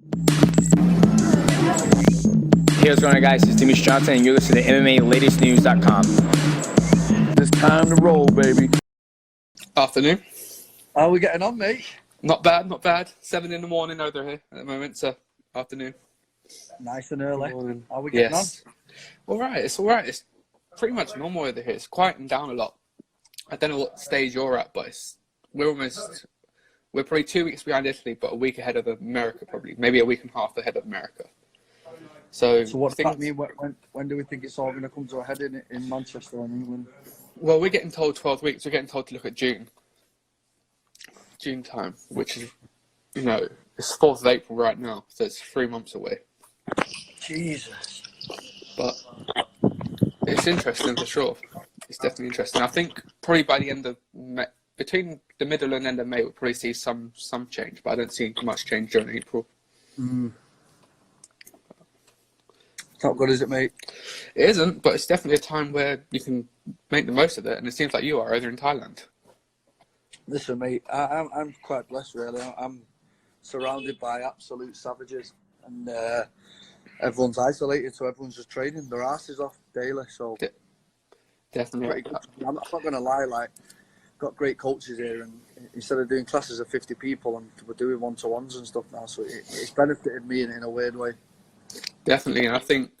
Hey, what's going on, guys? It's Dimitri Johnson, and you're listening to MMALatestNews.com. It's time to roll, baby. Afternoon. How are we getting on, mate? Not bad, not bad. 7 in the morning over here at the moment, so afternoon. Nice and early. Morning. How are we getting on? All right, it's all right. It's pretty much normal over here. It's quieting down a lot. I don't know what stage you're at, but we're probably 2 weeks behind Italy, but a week ahead of America, probably. Maybe a week and a half ahead of America. So what does that mean? When do we think it's all going to come to a head in Manchester and England? Well, we're getting told 12 weeks. We're getting told to look at June time, which is, it's 4th of April right now, so it's 3 months away. Jesus. But it's interesting for sure. It's definitely interesting. I think probably by the end of May, between the middle and end of May, we'll probably see some change, but I don't see much change during April. Not good, is it, mate? It isn't, but it's definitely a time where you can make the most of it, and it seems like you are over in Thailand. Listen, mate, I'm quite blessed, really. I'm surrounded by absolute savages, and everyone's isolated, so everyone's just training their asses off daily. So Definitely, I'm not going to lie. Got great coaches here, and instead of doing classes of 50 people, and we're doing one-to-ones and stuff now. So it's benefited me in a weird way. Definitely, and I think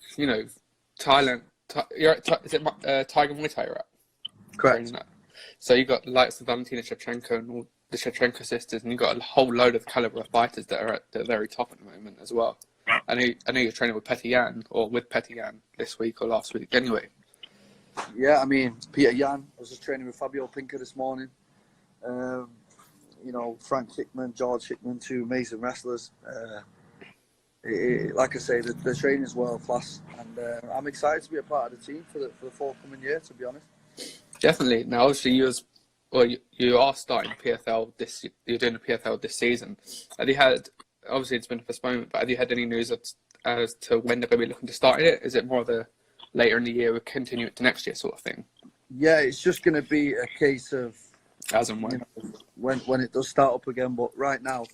Thailand. You're at, is it Tiger Muay Thai you're at? Correct. So you got the likes of Valentina Shevchenko and all the Shevchenko sisters, and you got a whole load of caliber of fighters that are at the very top at the moment as well. I know you're training with Petty Yan this week or last week. Anyway. Yeah, I mean, Peter Yan. I was just training with Fabio Pinker this morning. Frank Hickman, George Hickman, two amazing wrestlers. Like I say, the training is world class, and I'm excited to be a part of the team for the forthcoming year, to be honest. Definitely. Now, obviously, you are starting PFL you're doing the PFL this season. Obviously it's been a postponement, but have you had any news as to when they're going to be looking to start it? Is it more of a later in the year, we'll continue it to next year sort of thing? Yeah, it's just going to be a case of as and when. When it does start up again. But right now,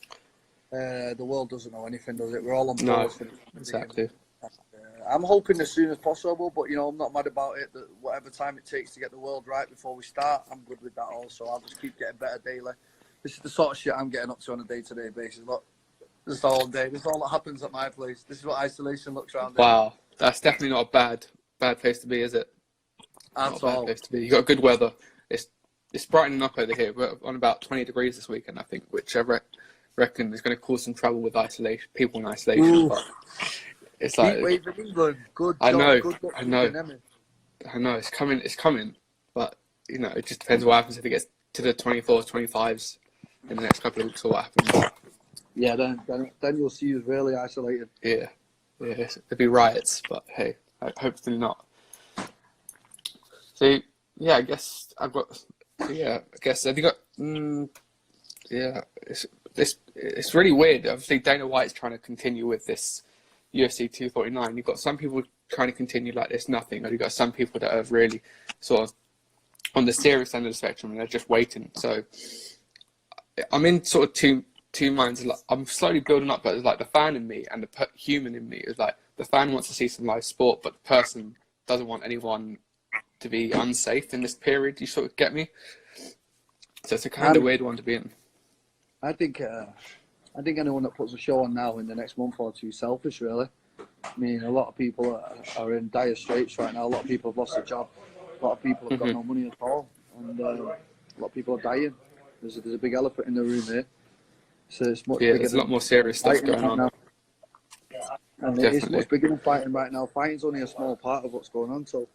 the world doesn't know anything, does it? We're all on pause. No, exactly. I'm hoping as soon as possible, but I'm not mad about it. That whatever time it takes to get the world right before we start, I'm good with that also. I'll just keep getting better daily. This is the sort of shit I'm getting up to on a day-to-day basis. Look, this is all day. This is all that happens at my place. This is what isolation looks around there. Wow, that's definitely not a bad place to be, is it? At all. Place to be. You got good weather. It's brightening up over here. We're on about 20 degrees this weekend, I think, which I reckon is going to cause some trouble with people in isolation. But it's like heat wave in England. Good I job. know. Good I know. It's coming. It's coming. But it just depends what happens if it gets to the 24s, 25s in the next couple of weeks or what happens. Yeah, then you'll see who's really isolated. Yeah. There'll be riots, but hey, hopefully not. So yeah, I guess I've got. Yeah, I guess have you got? Yeah, it's really weird. Obviously, Dana White's trying to continue with this UFC 249. You've got some people trying to continue like there's nothing, or you've got some people that are really sort of on the serious end of the spectrum and they're just waiting. So I'm in sort of two minds. Like, I'm slowly building up, but it's like the fan in me and the human in me is like the fan wants to see some live sport, but the person doesn't want anyone to be unsafe in this period. You sort of get me? So it's a kind of weird one to be in. I think anyone that puts a show on now in the next month or two is selfish, really. I mean, a lot of people are in dire straits right now. A lot of people have lost their job. A lot of people have got no money at all, and a lot of people are dying. There's a big elephant in the room here. So it's much bigger. There's a lot more serious stuff going on. And it's much bigger than fighting right now. Fighting's only a small part of what's going on. So,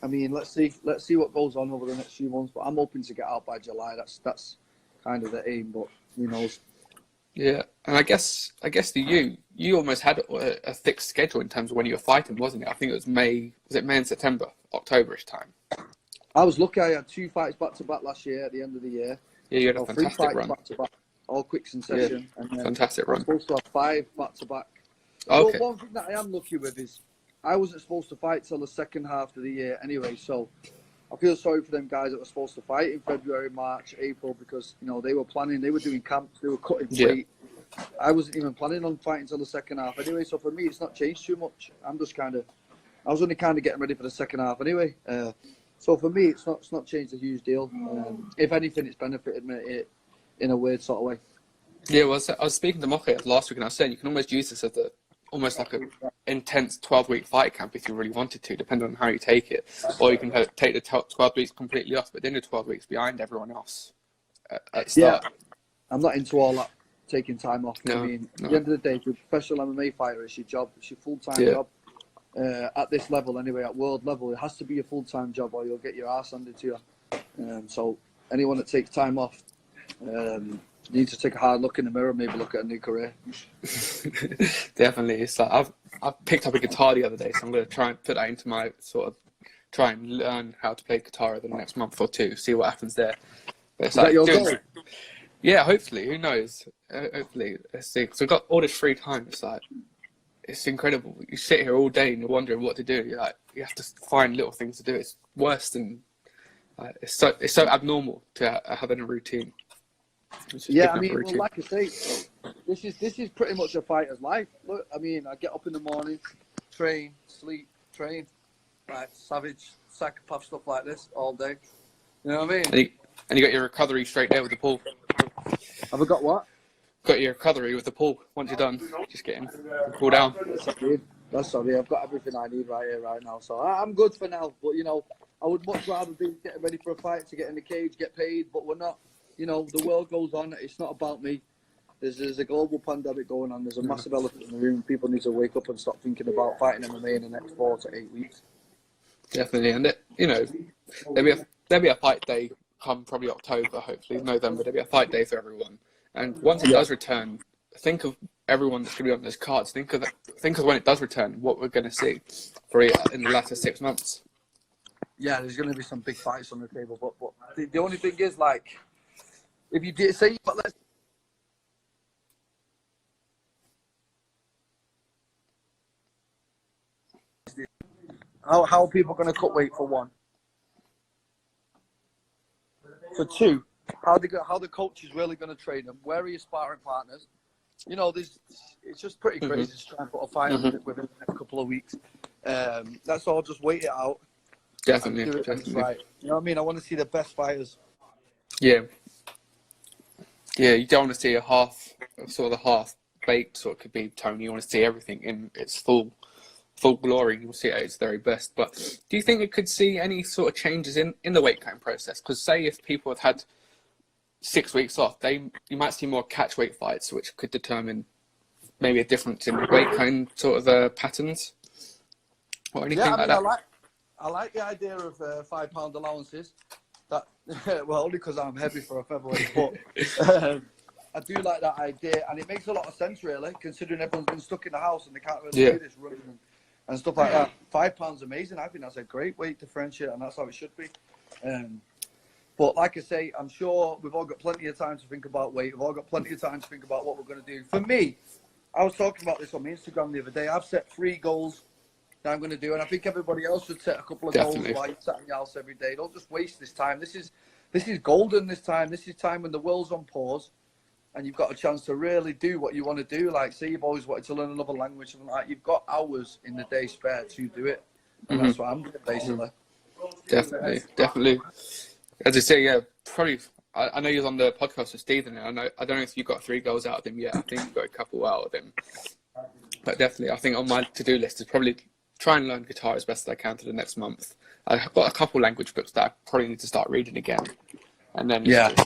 I mean, let's see what goes on over the next few months. But I'm hoping to get out by July. That's kind of the aim. But who knows? Yeah, and I guess you almost had a thick schedule in terms of when you were fighting, wasn't it? I think it was May. Was it May and September, Octoberish time? I was lucky. I had 2 fights back to back last year at the end of the year. Yeah, you had a fantastic 3 fights run. back to back, all quick succession. Yeah, and then fantastic run. I was supposed to have 5 back to back. Okay. Well, one thing that I am lucky with is I wasn't supposed to fight till the second half of the year anyway. So I feel sorry for them guys that were supposed to fight in February, March, April, because they were planning, they were doing camps, they were cutting weight. I wasn't even planning on fighting until the second half anyway. So for me, it's not changed too much. I was only kind of getting ready for the second half anyway. So for me, it's not changed a huge deal. If anything, it's benefited me in a weird sort of way. Yeah, well, I was speaking to Moche last week, and I was saying you can almost use this as almost like an intense 12-week fight camp if you really wanted to, depending on how you take it. Or you can take the 12 weeks completely off, but then the 12 weeks behind everyone else at the start. Yeah, I'm not into all that taking time off. No, I mean, no. at the end of the day, if you're a professional MMA fighter, it's your job. It's your full-time job. At this level anyway, at world level, it has to be a full-time job or you'll get your ass handed to you. So anyone that takes time off needs to take a hard look in the mirror, maybe look at a new career. Definitely. It's like I've picked up a guitar the other day, so I'm going to try and put that into my try and learn how to play guitar over the next month or two, see what happens there. But it's Is that your goal? Yeah, hopefully. Who knows? Hopefully. Let's see. Because I've got all this free time. It's incredible. You sit here all day and you're wondering what to do. You have to find little things to do. It's worse than it's so abnormal to have a routine. Yeah, I mean, well, like I say, this is pretty much a fighter's life. Look, I mean, I get up in the morning, train, sleep, train, like savage psychopath stuff like this all day. You know what I mean? And you got your recovery straight there with the pool. Have I got what? Got your recovery with the pool. Once you're done, just get in, cool down. That's sorry. I've got everything I need right here, right now. So I'm good for now. But I would much rather be getting ready for a fight to get in the cage, get paid. But we're not. The world goes on. It's not about me. There's a global pandemic going on. There's a massive elephant in the room. People need to wake up and stop thinking about fighting MMA in the next 4 to 8 weeks. Definitely, and there'll be a fight day come probably October, hopefully November. There'll be a fight day for everyone, and once it does return, think of everyone that's going to be on those cards. Think of when it does return, what we're going to see for it in the latter 6 months. Yeah, there's going to be some big fights on the table, but the only thing is, like, if you did say, but let's. How are people going to cut weight for one? For two, how the coach is really going to train them? Where are your sparring partners? It's just pretty crazy to try and put a fight on it within the next couple of weeks. That's all. Just wait it out. Definitely, Do it definitely. right. You know what I mean? I want to see the best fighters. Yeah. Yeah, you don't want to see a half-baked sort of could be Tony. You want to see everything in its full glory. You'll see it at its very best. But do you think it could see any sort of changes in the weight cutting process? Because say if people have had 6 weeks off, you might see more catch weight fights, which could determine maybe a difference in weight cutting sort of patterns or anything like that. I like the idea of £5 allowances. That well, only because I'm heavy for a featherweight, but I do like that idea, and it makes a lot of sense, really, considering everyone's been stuck in the house and they can't really do this running and stuff like that. £5 amazing. I think that's a great weight differential, and that's how it should be. But like I say, I'm sure we've all got plenty of time to think about weight. We've all got plenty of time to think about what we're going to do. For me, I was talking about this on my Instagram the other day. I've set 3 goals that I'm going to do, and I think everybody else should set a couple of goals while you're sat in your house every day. Don't just waste this time. This is golden. This is time when the world's on pause, and you've got a chance to really do what you want to do. Like, say you've always wanted to learn another language, and like you've got hours in the day spare to do it, and that's what I'm doing basically. Definitely. As I say, yeah, probably. I know you're on the podcast with Stephen, and I don't know if you got 3 goals out of him yet. I think you got a couple out of him, but definitely, I think on my to-do list is probably try and learn guitar as best as I can for the next month. I've got a couple language books that I probably need to start reading again, and then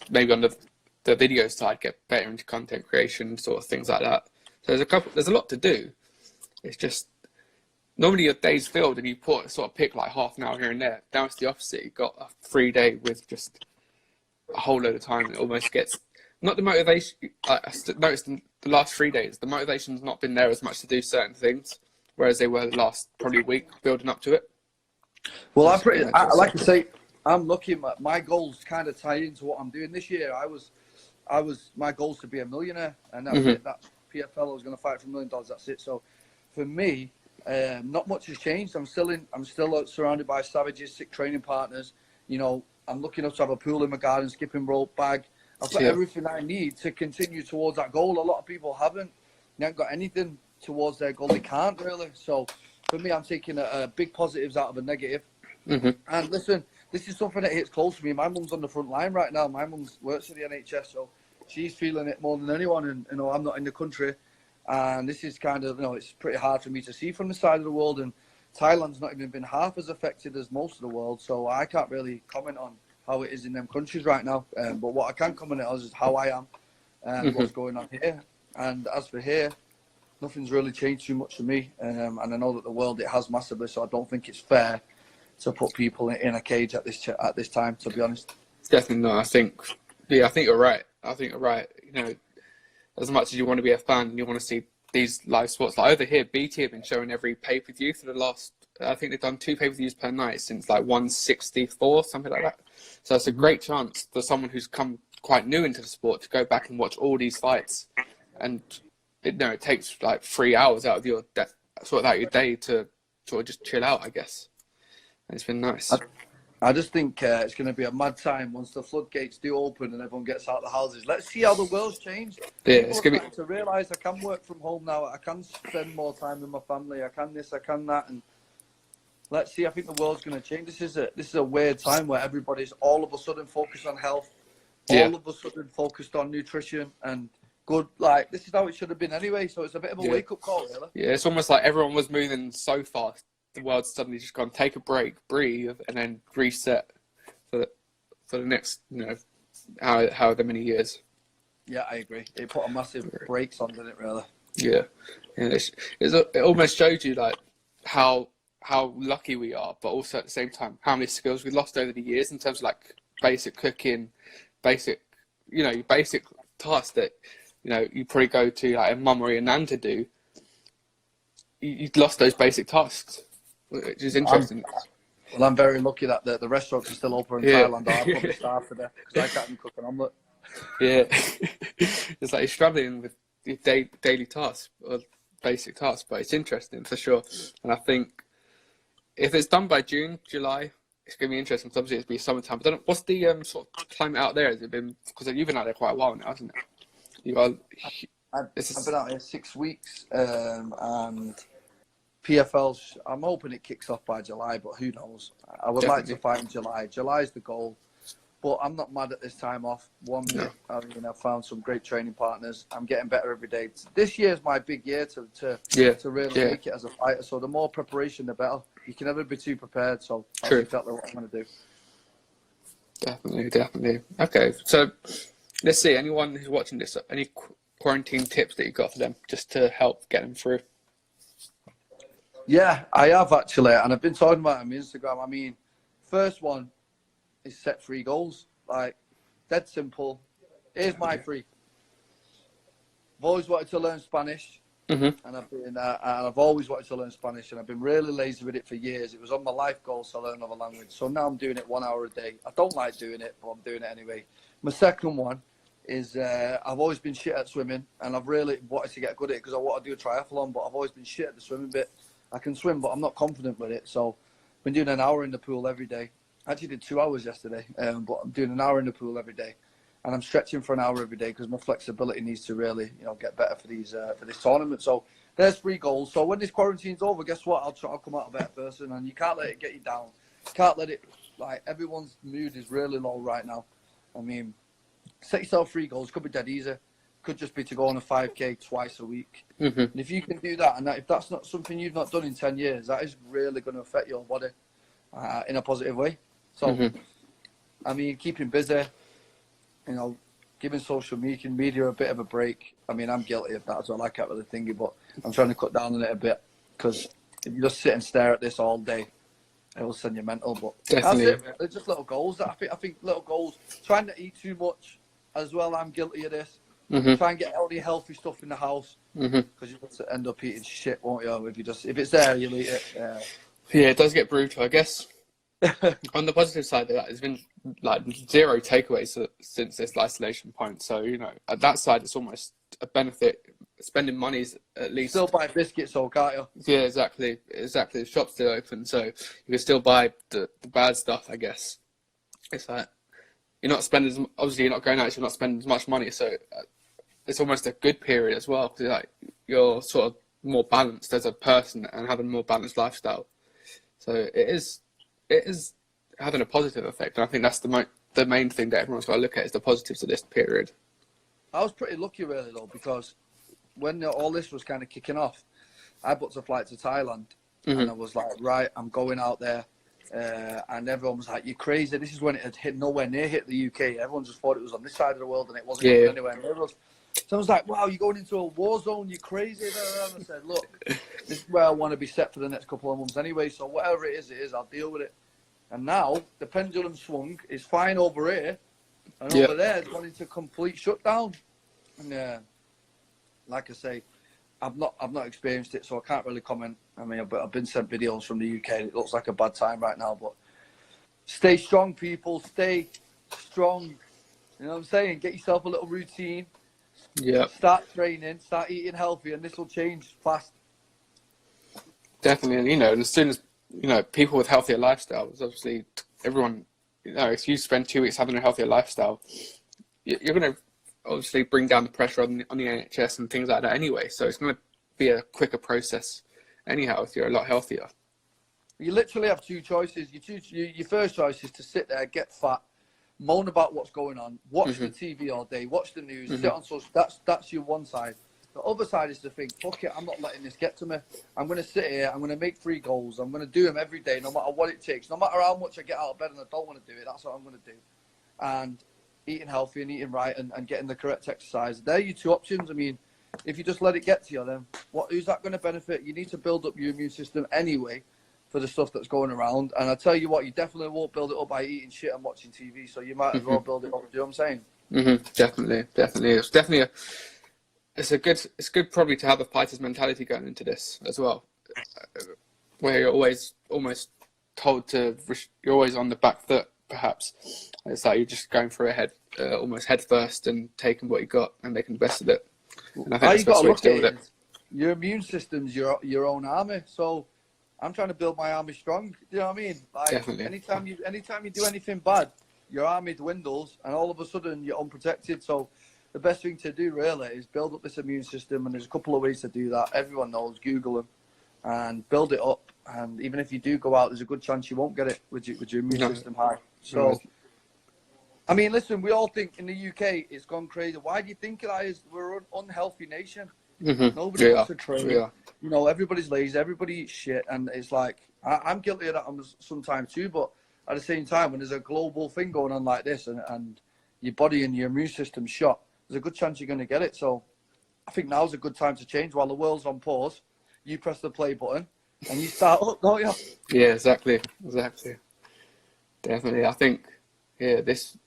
maybe on the video side get better into content creation, sort of things like that. So there's a lot to do. It's just normally your day's filled and you pick like half an hour here and there. Now it's the opposite. You got a free day with just a whole load of time. It almost gets not the motivation. I noticed in the last 3 days the motivation's not been there as much to do certain things, whereas they were the last probably week building up to it. Well, like I say, I'm looking at my goals kind of tie into what I'm doing this year. My goals to be a millionaire, and that's it. That's PFL. I was going to fight for $1 million. That's it. So for me, not much has changed. I'm still surrounded by savages, sick training partners. I'm lucky enough to have a pool in my garden, skipping rope, bag. I've got everything I need to continue towards that goal. A lot of people haven't. They haven't got anything towards their goal. They can't really. So for me, I'm taking a big positives out of a negative. And listen, this is something that hits close to me. My mum's on the front line right now. My mum works for the NHS, so she's feeling it more than anyone. And you know, I'm not in the country, and this is kind of, you know, it's pretty hard for me to see from the side of the world. And Thailand's not even been half as affected as most of the world, so I can't really comment on how it is in them countries right now. But what I can comment on is how I am and what's going on here. And as for here, nothing's really changed too much for me. And I know that the world, it has massively, so I don't think it's fair to put people in a cage at this time, to be honest. Definitely not. I think you're right. You know, as much as you want to be a fan and you want to see these live sports, like over here, BT have been showing every pay-per-view for the last, I think they've done 2 pay-per-views per night since like 164, something like that. So it's a great chance for someone who's come quite new into the sport to go back and watch all these fights. And it takes like 3 hours out of your day to sort of just chill out, I guess. And it's been nice. I just think it's going to be a mad time once the floodgates do open and everyone gets out of the houses. Let's see how the world's changed. Yeah, People it's are going starting to realise I can work from home now. I can spend more time with my family. I can this, I can that. And let's see. I think the world's going to change. This is a weird time where everybody's all of a sudden focused on health. All of a sudden focused on nutrition and good. Like, this is how it should have been anyway. So it's a bit of a wake-up call, really. Yeah, it's almost like everyone was moving so fast. The world's suddenly just gone, take a break, breathe, and then reset for the next, you know, however many years. Yeah, I agree. It put a massive brakes on, didn't it, really? Yeah. It almost shows you like how lucky we are, but also at the same time how many skills we lost over the years in terms of like basic cooking, basic tasks that, you know, you probably go to like a mum or a nan to do. You've lost those basic tasks, which is interesting. Well, I'm very lucky that the restaurants are still open in Thailand. I'll probably starve today because I can't even cook an omelette. Yeah. It's like you're struggling with your daily tasks or basic tasks, but it's interesting for sure. And I think if it's done by June, July, it's going to be interesting because obviously it's be summertime. But what's the sort of climate out there? Has it been, because you've been out there quite a while now, hasn't it? I've been out here 6 weeks, and PFL, I'm hoping it kicks off by July, but who knows? I would like to fight in July. July's the goal, but I'm not mad at this time off. I've found some great training partners. I'm getting better every day. This year is my big year to really make it as a fighter. So the more preparation, the better. You can never be too prepared. So that's exactly what I'm going to do. Definitely. Okay, so let's see. Anyone who's watching this, any quarantine tips that you got for them just to help get them through? Yeah, I have actually, and I've been talking about it on my Instagram. I mean, first one is set 3 goals. Like, dead simple. Here's my 3. I've always wanted to learn Spanish, and I've always wanted to learn Spanish, and I've been really lazy with it for years. It was on my life goals to learn another language, so now I'm doing it 1 hour a day. I don't like doing it, but I'm doing it anyway. My second one is I've always been shit at swimming, and I've really wanted to get good at it because I want to do a triathlon, but I've always been shit at the swimming bit. I can swim, but I'm not confident with it. So I've been doing an hour in the pool every day. I actually did 2 hours yesterday, but I'm doing an hour in the pool every day. And I'm stretching for an hour every day because my flexibility needs to really, you know, get better for this tournament. So there's 3 goals. So when this quarantine's over, guess what? I'll come out a better person. And you can't let it get you down. You can't let it, like, everyone's mood is really low right now. I mean, set yourself 3 goals. Could be dead easy. Could just be to go on a 5K twice a week. And if you can do that, and if that's not something you've not done in 10 years, that is really going to affect your body in a positive way. So, I mean, keeping busy, you know, giving social media a bit of a break. I mean, I'm guilty of that as well. I can't really think it, but I'm trying to cut down on it a bit because if you just sit and stare at this all day, it will send you mental. But definitely, that's it. It's just little goals. I think little goals. Trying to eat too much as well. I'm guilty of this. Try and get all the healthy stuff in the house because you will end up eating shit, won't you? If it's there, you'll eat it. Yeah, it does get brutal, I guess. On the positive side of that, there's been like 0 takeaways since this isolation point. So, you know, at that side, it's almost a benefit. Spending money is at least still buy biscuits, though, can't you? Yeah, exactly. The shop's still open, so you can still buy the bad stuff, I guess. It's like, you're not spending, obviously you're not going out, so you're not spending as much money. So it's almost a good period as well, because like you're sort of more balanced as a person and having a more balanced lifestyle. So it is having a positive effect. And I think that's the main thing that everyone's got to look at is the positives of this period. I was pretty lucky really though, because when all this was kind of kicking off, I booked a flight to Thailand, and I was like, right, I'm going out there. And everyone was like, you're crazy. This is when it had hit nowhere near hit the UK. Everyone just thought it was on this side of the world and it wasn't going anywhere near us. So I was like, wow, you're going into a war zone, you're crazy. And I said, look, this is where I want to be set for the next couple of months anyway. So whatever it is, I'll deal with it. And now the pendulum swung. It's fine over here. And over there, it's gone into complete shutdown. And like I say, I've not experienced it, so I can't really comment. I mean, I've been sent videos from the UK. It looks like a bad time right now, but stay strong, people. Stay strong. You know what I'm saying? Get yourself a little routine. Yeah. Start training. Start eating healthy, and this will change fast. Definitely, and as soon as people with healthier lifestyles, obviously everyone, if you spend 2 weeks having a healthier lifestyle, you're going to obviously bring down the pressure on the NHS and things like that anyway. So it's going to be a quicker process anyhow if you're a lot healthier. You literally have two choices. Your first choice is to sit there, get fat, moan about what's going on, watch the TV all day, watch the news, sit on social. That's your one side. The other side is to think, fuck it, I'm not letting this get to me. I'm going to sit here, I'm going to make 3 goals, I'm going to do them every day, no matter what it takes, no matter how much I get out of bed and I don't want to do it, that's what I'm going to do. And eating healthy and eating right and getting the correct exercise. They're your 2 options. I mean, if you just let it get to you, then who's that going to benefit? You need to build up your immune system anyway for the stuff that's going around. And I tell you what, you definitely won't build it up by eating shit and watching TV. So you might as well build it up. Do you know what I'm saying? Definitely. It's definitely it's good probably to have a fighter's mentality going into this as well, where you're always almost told you're always on the back foot. Perhaps it's like you're just going for a head, almost head first, and taking what you got and making the best of it. And I think that's you got to look at it. Your immune system's your own army. So I'm trying to build my army strong. You know what I mean? Like, definitely. Anytime you do anything bad, your army dwindles, and all of a sudden you're unprotected. So the best thing to do really is build up this immune system, and there's a couple of ways to do that. Everyone knows. Google them and build it up. And even if you do go out, there's a good chance you won't get it with your immune system high. So, I mean, listen, we all think in the UK it's gone crazy. Why do you think that is? We're an unhealthy nation. Nobody wants to train. Everybody's lazy, everybody eats shit. And it's like, I'm guilty of that sometimes too. But at the same time, when there's a global thing going on like this and your body and your immune system's shot, there's a good chance you're going to get it. So I think now's a good time to change. While the world's on pause, you press the play button and you start up, don't you? Yeah, exactly. Definitely. I think, this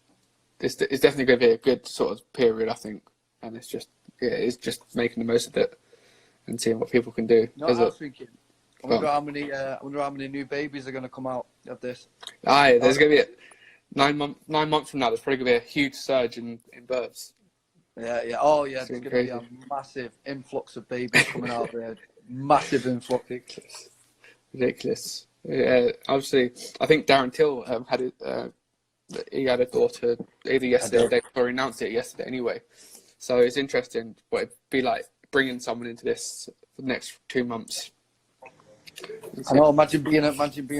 is definitely going to be a good sort of period, I think. And it's just making the most of it and seeing what people can do. I was thinking, I wonder how many new babies are going to come out of this. Aye, there's going to be 9 months from now, there's probably going to be a huge surge in births. Yeah. Oh, yeah. There's going to be a massive influx of babies coming out there. Massive influx. Ridiculous. Yeah, obviously, I think Darren Till he had a daughter either yesterday or the day before. He announced it yesterday anyway. So it's interesting what it'd be like bringing someone into this for the next 2 months. I know. Imagine being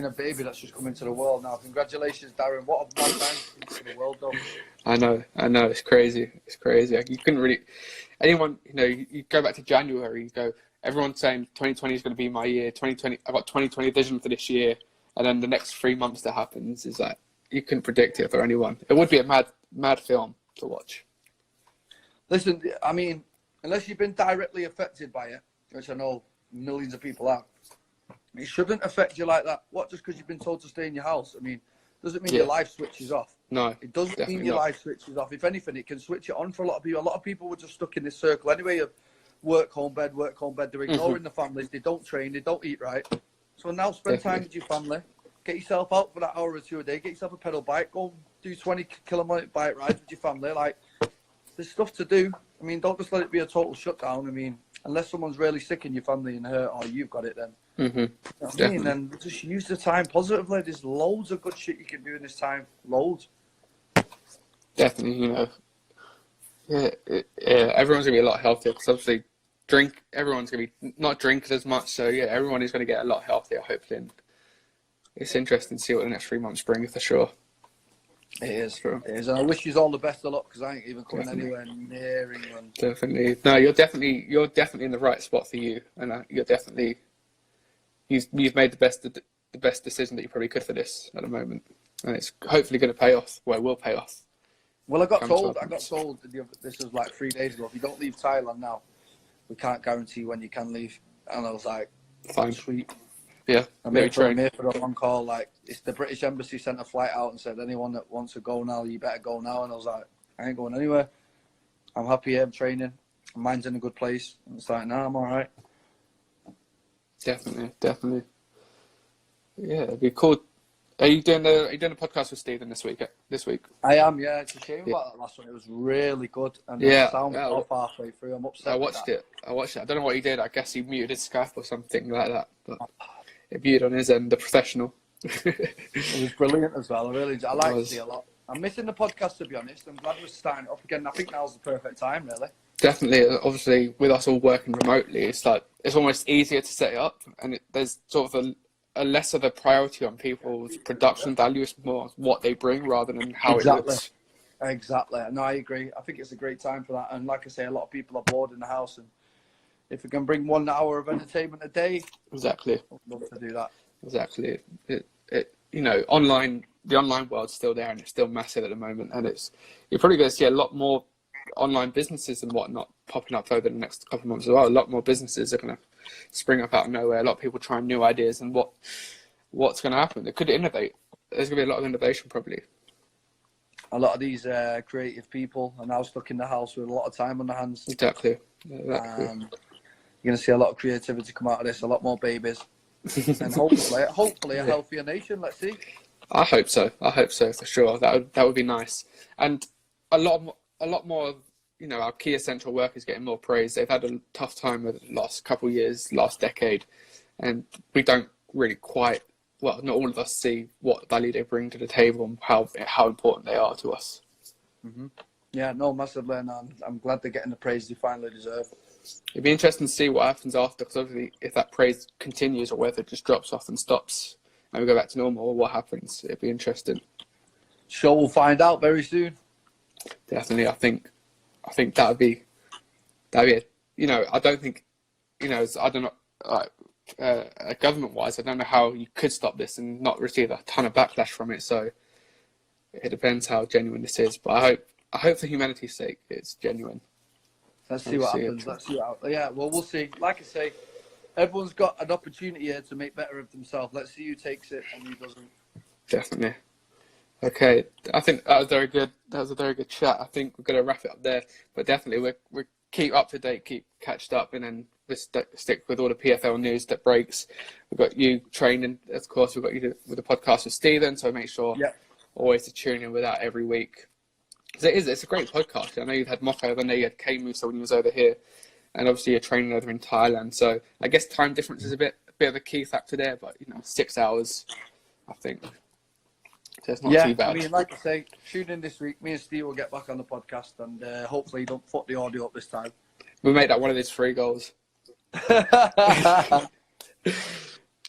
a baby that's just come into the world now. Congratulations, Darren. What a mad time into the world, though. I know. It's crazy. You couldn't really. Anyone, you go back to January. You go. Everyone's saying 2020 is going to be my year. 2020. I've got 2020 vision for this year, and then the next 3 months that happens is like you couldn't predict it for anyone. It would be a mad film to watch. Listen, I mean, unless you've been directly affected by it, which I know millions of people have, it shouldn't affect you like that. What, just because you've been told to stay in your house? I mean, doesn't mean your life switches off. No, it doesn't mean your life switches off. If anything, it can switch it on for a lot of people. A lot of people were just stuck in this circle anyway of work, home, bed, work, home, bed. They're ignoring the families. They don't train. They don't eat right. So now spend time with your family. Get yourself out for that hour or two a day. Get yourself a pedal bike. Go do 20-kilometer bike rides with your family. Like, there's stuff to do. I mean, don't just let it be a total shutdown. I mean, unless someone's really sick in your family and hurt, or you've got it, then. You know what I mean? And just use the time positively. There's loads of good shit you can do in this time. Loads. definitely, you know, everyone's gonna be a lot healthier because obviously everyone's gonna be not drinking as much, so yeah, everyone is gonna get a lot healthier hopefully. And it's interesting to see what the next 3 months bring for sure. It is. Sure. It is. And I wish you all the best of luck because I ain't even coming Definitely. anywhere near England. Definitely. No, you're definitely in the right spot for you, and you're definitely you've made the best decision that you probably could for this at the moment, and it's hopefully going to pay off. Well, it will pay off. Well, I got told this was like 3 days ago. If you don't leave Thailand now, we can't guarantee when you can leave. And I was like, Fine. Sweet. Yeah. I'm here for a long call. Like, it's the British Embassy sent a flight out and said, anyone that wants to go now, you better go now. And I was like, I ain't going anywhere. I'm happy here. I'm training. Mine's in a good place. And it's like, nah, I'm all right. Definitely. Yeah, it'd be cool. Are you doing the podcast with Stephen this week? I am, yeah. It's a shame about that last one. It was really good. And the sound was off halfway through. I'm upset. I watched it. I don't know what he did. I guess he muted his Skype or something like that. But it muted on his end, the professional. It was brilliant as well. I liked it a lot. I'm missing the podcast, to be honest. I'm glad we're starting it up again. I think now's the perfect time, really. Definitely. Obviously, with us all working remotely, it's almost easier to set it up, and there's sort of a less of a priority on people's production value. It's more what they bring rather than how it looks. Exactly. No, I agree. I think it's a great time for that. And like I say, a lot of people are bored in the house, and if we can bring 1 hour of entertainment a day, exactly, I'd love to do that. Exactly. You know, the online world's still there, and it's still massive at the moment. And you're probably going to see a lot more online businesses and whatnot popping up over the next couple of months as well. A lot more businesses are going to spring up out of nowhere. A lot of people trying new ideas and what's going to happen. They could innovate. There's going to be a lot of innovation probably. A lot of these creative people are now stuck in the house with a lot of time on their hands. Exactly. You're going to see a lot of creativity come out of this. A lot more babies, and hopefully a healthier nation. Let's see. I hope so for sure. That would be nice. And a lot more. You know, our key essential workers getting more praise. They've had a tough time over the last couple of years, last decade, and we don't really quite. Well, not all of us see what value they bring to the table and how important they are to us. Mm-hmm. Yeah, no, massively, and I'm glad they're getting the praise they finally deserve. It'd be interesting to see what happens after, because obviously if that praise continues or whether it just drops off and stops and we go back to normal, or what happens. It'd be interesting. Sure, we'll find out very soon. Definitely, I think that'd be it. You know, I don't think, you know, I don't know, like, government-wise, I don't know how you could stop this and not receive a ton of backlash from it. So it depends how genuine this is. But I hope for humanity's sake, it's genuine. Let's see what happens. Yeah, well, we'll see. Like I say, everyone's got an opportunity here to make better of themselves. Let's see who takes it and who doesn't. Definitely. Okay, I think that was very good. That was a very good chat. I think we're going to wrap it up there. But definitely, we keep up to date, keep catched up, and then we stick with all the PFL news that breaks. We've got you training, of course. We've got you with the podcast with Stephen, so make sure always to tune in with that every week. Because it's a great podcast. I know you've had Mock over there, you had K Musa when he was over here, and obviously you're training over in Thailand. So I guess time difference is a bit of a key factor there, but 6 hours, I think. So it's not too bad. I mean, like I say, tune in this week. Me and Steve will get back on the podcast, and hopefully you don't fuck the audio up this time. We made that one of his 3 goals. No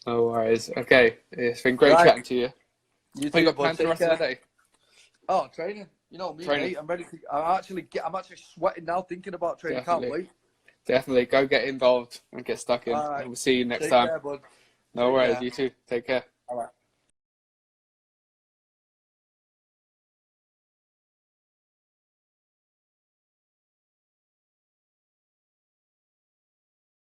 worries. Okay, it's been great chatting to you. You got plans for the rest of the day? Oh, training. You know me, mate. I'm ready. I'm actually sweating now thinking about training. Definitely. Can't wait. Definitely go get involved and get stuck in. All right. We'll see you next Take time. care, bud. No worries. You too. Take care. All right.